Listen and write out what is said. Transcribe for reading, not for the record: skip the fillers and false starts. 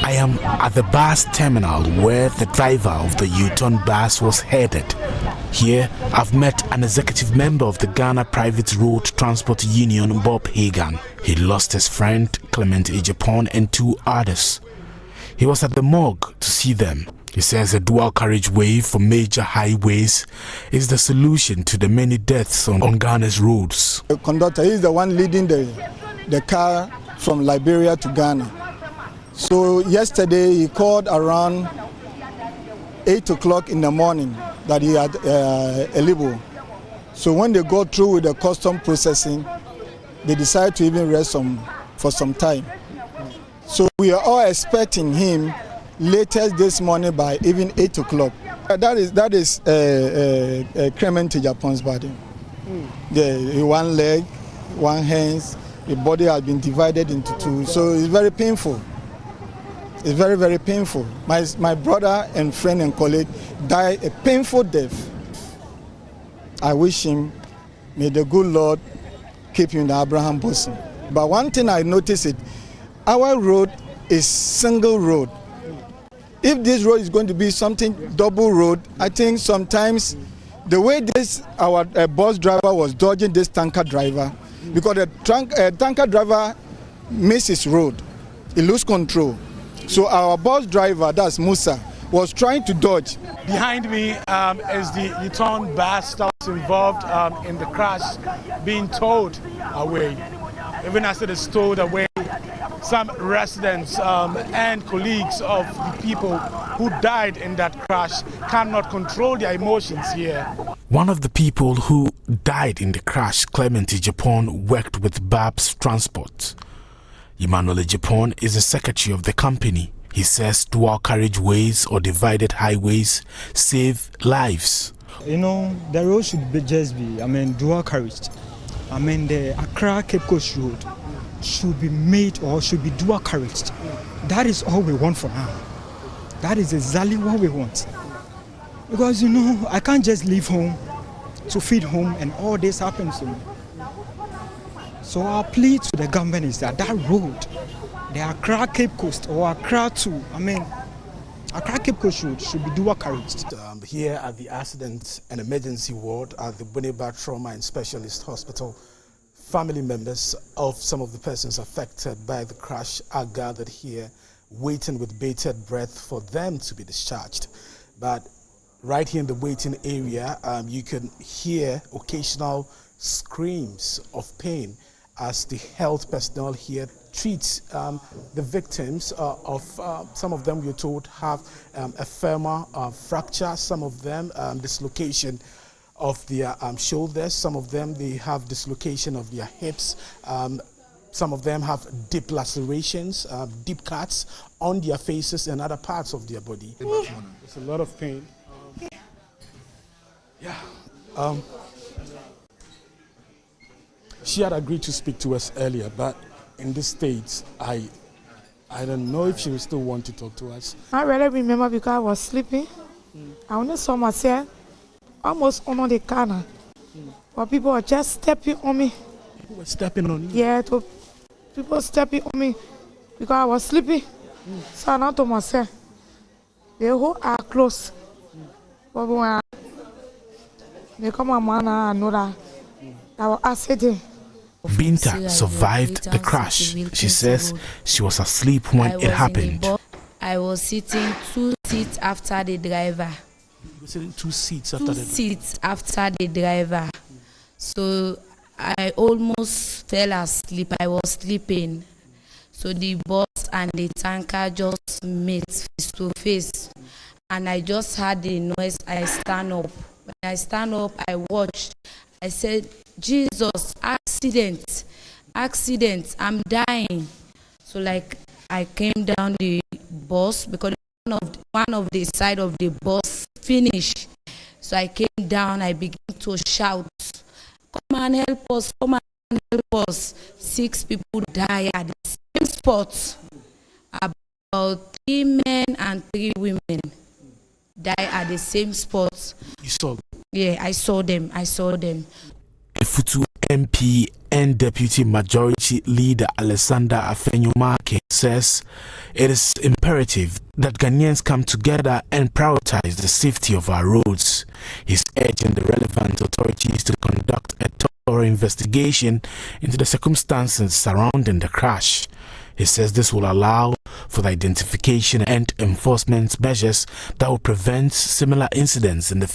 I am at the bus terminal where the driver of the U-turn bus was headed. Here, I've met an executive member of the Ghana Private Road Transport Union, Bob Hagan. He lost his friend, Clement Ejapon, and 2 others. He was at the morgue to see them. He says a dual carriageway for major highways is the solution to the many deaths on Ghana's roads. The conductor is the one leading the car from Liberia to Ghana. So yesterday he called around 8 o'clock in the morning that he had a label. So when they go through with the custom processing, they decide to even rest for some time. So we are all expecting him latest this morning by even 8 o'clock. That is Clement Japan's body. One leg, one hand, the body has been divided into 2. So it's very painful. It's very, very painful. My brother and friend and colleague died a painful death. I wish him, may the good Lord keep him in the Abraham bosom. But one thing I noticed it, our road is single road. If this road is going to be something double road, I think sometimes the way our bus driver was dodging this tanker driver, because the tanker driver misses his road, he loses control. So our bus driver, that's Musa, was trying to dodge. Behind me is the U-turn bus that was involved in the crash being towed away. Even as it is towed away, some residents and colleagues of the people who died in that crash cannot control their emotions here. One of the people who died in the crash, Clement Ejapon, worked with Babs Transport. Emmanuel Ejapon is the secretary of the company. He says dual carriageways or divided highways save lives. You know, the road should just be, dual carriage. The Accra Cape Coast Road should be made or should be dual carriage. That is all we want for now. That is exactly what we want. Because, I can't just leave home to feed home and all this happens to me. So our plea to the government is that road, the Accra Cape Coast or Accra to, Accra Cape Coast Road should be dual carriage. Here at the accident and emergency ward at the Buneba Trauma and Specialist Hospital, family members of some of the persons affected by the crash are gathered here, waiting with bated breath for them to be discharged. But right here in the waiting area, you can hear occasional screams of pain as the health personnel here treats the victims of some of them, we're told, have a femur fracture, some of them dislocation of their shoulders, some of them they have dislocation of their hips, some of them have deep lacerations, deep cuts on their faces and other parts of their body. It's a lot of pain. She had agreed to speak to us earlier, but in this state, I don't know if she will still want to talk to us. I really remember because I was sleeping. I only saw myself almost on the corner. But people were just stepping on me. People were stepping on you? Yeah, people stepping on me because I was sleeping. So I told myself, they who are close. But when they come on, man, I know that I was accident. Binta survived the crash. She says she was asleep when it happened. I was sitting 2 seats after the driver. You were sitting 2 seats after the driver? 2 seats after the driver. So I almost fell asleep. I was sleeping. So the bus and the tanker just met face to face. And I just heard the noise. I stand up. When I stand up, I watched. I said, Jesus, accident, I'm dying. So I came down the bus because one of the side of the bus finished. So I came down, I began to shout, come and help us, come and help us. 6 people died at the same spot. About 3 men and 3 women died at the same spot. You saw them? Yeah, I saw them. Efutu MP and Deputy Majority Leader Alexander Afenyo-Marke says it is imperative that Ghanaians come together and prioritize the safety of our roads. He's urging the relevant authorities to conduct a thorough investigation into the circumstances surrounding the crash. He says this will allow for the identification and enforcement measures that will prevent similar incidents in the future.